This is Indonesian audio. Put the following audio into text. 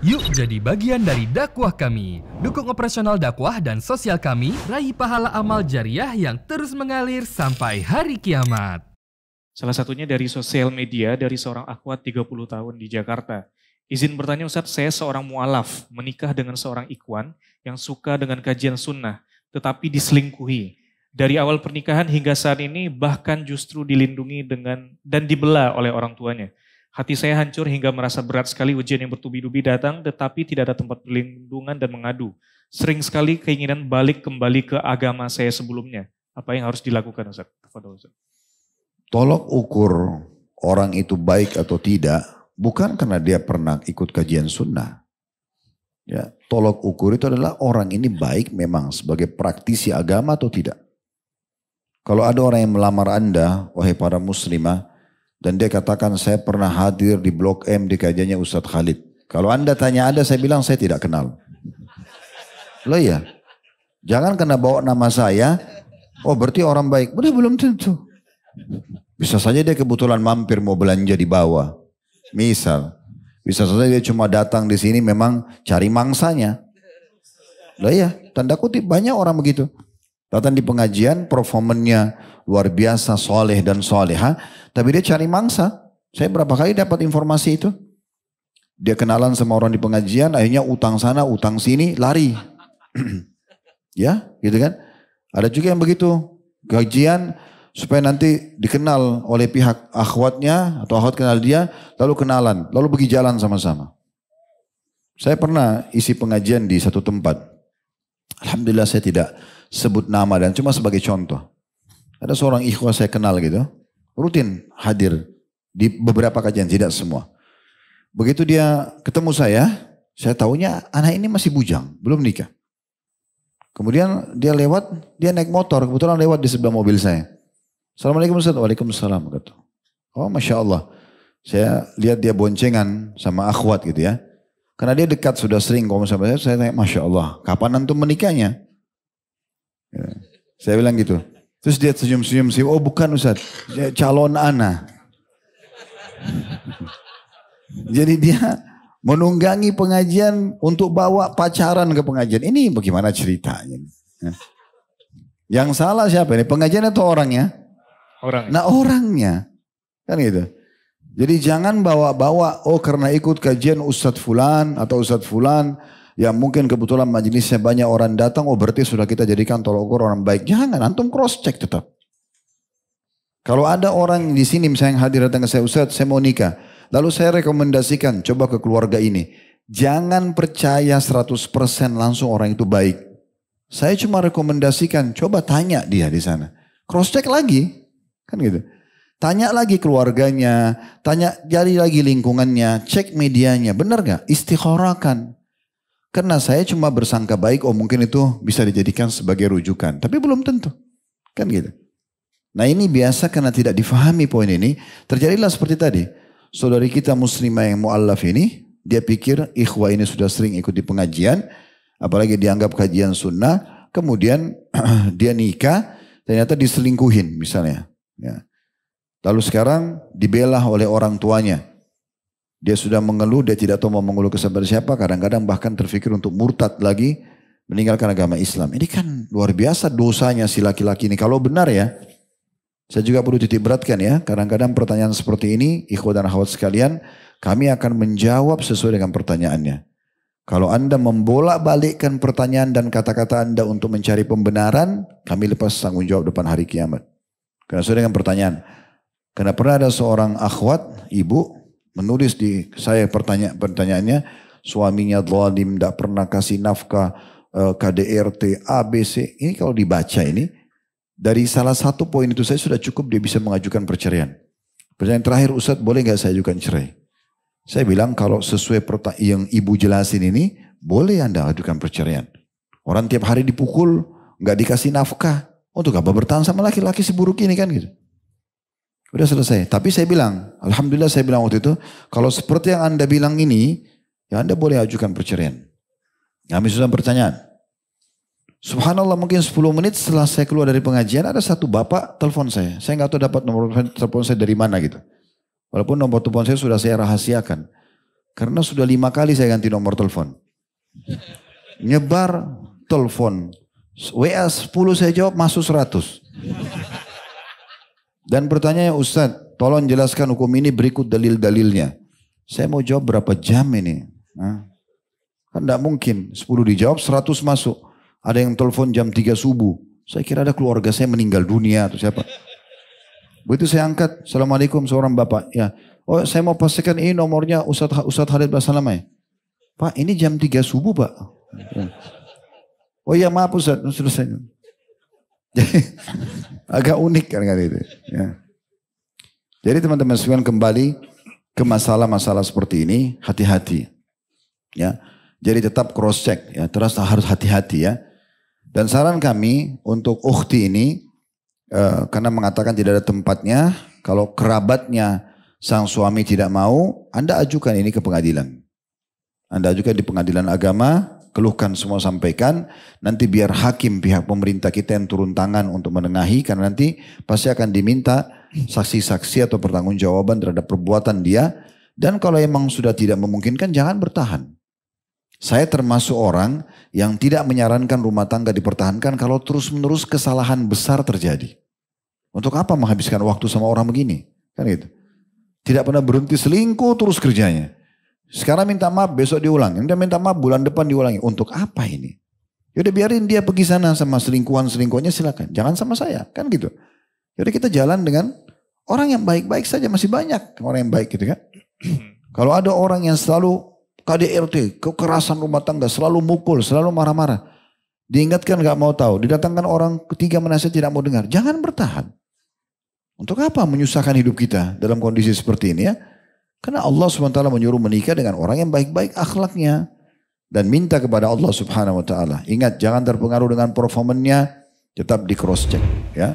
Yuk jadi bagian dari dakwah kami. Dukung operasional dakwah dan sosial kami, raih pahala amal jariah yang terus mengalir sampai hari kiamat. Salah satunya dari sosial media dari seorang akhwat 30 tahun di Jakarta. Izin bertanya Ustadz, saya seorang mu'alaf, menikah dengan seorang ikhwan yang suka dengan kajian sunnah, tetapi diselingkuhi. Dari awal pernikahan hingga saat ini bahkan justru dilindungi dengan dan dibela oleh orang tuanya. Hati saya hancur hingga merasa berat sekali ujian yang bertubi-tubi datang, tetapi tidak ada tempat perlindungan dan mengadu. Sering sekali keinginan balik kembali ke agama saya sebelumnya. Apa yang harus dilakukan Ustaz? Tolok ukur orang itu baik atau tidak, bukan karena dia pernah ikut kajian sunnah. Ya, tolok ukur itu adalah orang ini baik memang sebagai praktisi agama atau tidak. Kalau ada orang yang melamar Anda, wahai para muslimah, dan dia katakan saya pernah hadir di Blok M di kajiannya Ustadz Khalid. Kalau Anda tanya ada, saya bilang saya tidak kenal. Loh ya, jangan kena bawa nama saya, oh berarti orang baik. Belum tentu. Bisa saja dia kebetulan mampir mau belanja di bawah. Misal, bisa saja dia cuma datang di sini memang cari mangsanya. Loh ya, tanda kutip banyak orang begitu. Datang di pengajian, performannya luar biasa, soleh dan soleha, tapi dia cari mangsa. Saya berapa kali dapat informasi itu. Dia kenalan sama orang di pengajian, akhirnya utang sana, utang sini, lari. Ya, gitu kan. Ada juga yang begitu, gajian supaya nanti dikenal oleh pihak akhwatnya, atau akhwat kenal dia, lalu kenalan, lalu pergi jalan sama-sama. Saya pernah isi pengajian di satu tempat. Alhamdulillah saya tidak sebut nama dan cuma sebagai contoh. Ada seorang ikhwah saya kenal gitu, rutin hadir di beberapa kajian, tidak semua. Begitu dia ketemu saya tahunya anak ini masih bujang, belum nikah. Kemudian dia lewat, dia naik motor, kebetulan lewat di sebelah mobil saya. Assalamualaikum Ustaz, waalaikumsalam. Kata. Oh Masya Allah, saya lihat dia boncengan sama akhwat gitu ya. Karena dia dekat sudah sering kalau sama saya tanya Masya Allah, kapan antum menikahnya? Ya. Saya bilang gitu. Terus dia senyum-senyum, oh bukan Ustaz, calon ana. Jadi dia menunggangi pengajian untuk bawa pacaran ke pengajian. Ini bagaimana ceritanya? Yang salah siapa ini? Pengajian atau orangnya? Orangnya. Nah orangnya. Kan gitu. Jadi jangan bawa-bawa, oh karena ikut kajian Ustadz Fulan atau Ustadz Fulan, ya mungkin kebetulan majelisnya banyak orang datang, oh berarti sudah kita jadikan tolok ukur orang baik. Jangan, antum cross check tetap. Kalau ada orang di sini misalnya yang hadir datang ke saya, Ustadz saya mau nikah. Lalu saya rekomendasikan, coba ke keluarga ini. Jangan percaya 100% langsung orang itu baik. Saya cuma rekomendasikan, coba tanya dia di sana. Cross check lagi, kan gitu. Tanya lagi keluarganya, tanya jari lagi lingkungannya, cek medianya, benar gak? Istikharahkan. Karena saya cuma bersangka baik, oh mungkin itu bisa dijadikan sebagai rujukan. Tapi belum tentu. Kan gitu. Nah ini biasa karena tidak difahami poin ini. Terjadilah seperti tadi. Saudari kita muslimah yang mu'allaf ini, dia pikir ikhwah ini sudah sering ikut di pengajian. Apalagi dianggap kajian sunnah. Kemudian dia nikah, ternyata diselingkuhin misalnya. Ya. Lalu sekarang dibela oleh orang tuanya. Dia sudah mengeluh, dia tidak tahu mau mengeluh kepada siapa. Kadang-kadang bahkan terfikir untuk murtad lagi, meninggalkan agama Islam. Ini kan luar biasa dosanya si laki-laki ini. Kalau benar ya, saya juga perlu titik beratkan ya. Kadang-kadang pertanyaan seperti ini, ikhwah dan akhwat sekalian, kami akan menjawab sesuai dengan pertanyaannya. Kalau Anda membolak-balikkan pertanyaan dan kata-kata Anda untuk mencari pembenaran, kami lepas tanggung jawab depan hari kiamat. Karena sesuai dengan pertanyaan. Karena pernah ada seorang akhwat, ibu, menulis di saya pertanyaannya, suaminya zalim, tidak pernah kasih nafkah, KDRT, ABC. Ini kalau dibaca ini, dari salah satu poin itu saya sudah cukup dia bisa mengajukan perceraian. Pertanyaan terakhir, Ustadz boleh nggak saya ajukan cerai? Saya bilang kalau sesuai yang ibu jelasin ini, boleh Anda ajukan perceraian. Orang tiap hari dipukul, nggak dikasih nafkah. Untuk apa bertahan sama laki-laki seburuk ini kan gitu. Udah selesai. Tapi saya bilang, alhamdulillah saya bilang waktu itu, kalau seperti yang Anda bilang ini, ya Anda boleh ajukan perceraian. Kami sudah pertanyaan. Subhanallah mungkin 10 menit setelah saya keluar dari pengajian, ada satu bapak telepon saya. Saya nggak tahu dapat nomor telepon saya dari mana gitu. Walaupun nomor telepon saya sudah saya rahasiakan. Karena sudah 5 kali saya ganti nomor telepon. Nyebar telepon. WA 10 saya jawab masuk 100. Dan pertanyaannya, Ustadz, tolong jelaskan hukum ini berikut dalil-dalilnya. Saya mau jawab berapa jam ini? Kan tidak mungkin. 10 dijawab, 100 masuk. Ada yang telepon jam 3 subuh. Saya kira ada keluarga saya meninggal dunia atau siapa. Begitu saya angkat, Assalamualaikum seorang bapak. Ya, oh saya mau pastikan ini nomornya Ustadz Khalid Basalamai. Pak, ini jam 3 subuh Pak. Oh iya maaf Ustadz, selesai. Jadi agak unik kan itu. Ya. Jadi teman-teman sekalian kembali ke masalah-masalah seperti ini, hati-hati. Ya, jadi tetap cross check ya, terus harus hati-hati ya. Dan saran kami untuk ukhti ini, karena mengatakan tidak ada tempatnya, kalau kerabatnya sang suami tidak mau, Anda ajukan ini ke pengadilan. Anda ajukan di pengadilan agama, keluhkan semua sampaikan, nanti biar hakim pihak pemerintah kita yang turun tangan untuk menengahi, karena nanti pasti akan diminta saksi-saksi atau pertanggungjawaban terhadap perbuatan dia. Dan kalau emang sudah tidak memungkinkan, jangan bertahan. Saya termasuk orang yang tidak menyarankan rumah tangga dipertahankan kalau terus-menerus kesalahan besar terjadi. Untuk apa menghabiskan waktu sama orang begini? Kan gitu. Tidak pernah berhenti selingkuh terus kerjanya. Sekarang minta maaf, besok diulang. Dia minta maaf, bulan depan diulangi. Untuk apa ini? Yaudah biarin dia pergi sana sama selingkuhan-selingkuhannya, silakan. Jangan sama saya, kan gitu. Yaudah kita jalan dengan orang yang baik-baik saja, masih banyak orang yang baik gitu kan. Kalau ada orang yang selalu KDRT, kekerasan rumah tangga, selalu mukul, selalu marah-marah. Diingatkan gak mau tahu, didatangkan orang ketiga menasihat tidak mau dengar. Jangan bertahan. Untuk apa menyusahkan hidup kita dalam kondisi seperti ini ya? Karena Allah SWT menyuruh menikah dengan orang yang baik-baik akhlaknya. Dan minta kepada Allah Subhanahu Wa Taala. Ingat, jangan terpengaruh dengan performanya, tetap di cross check ya.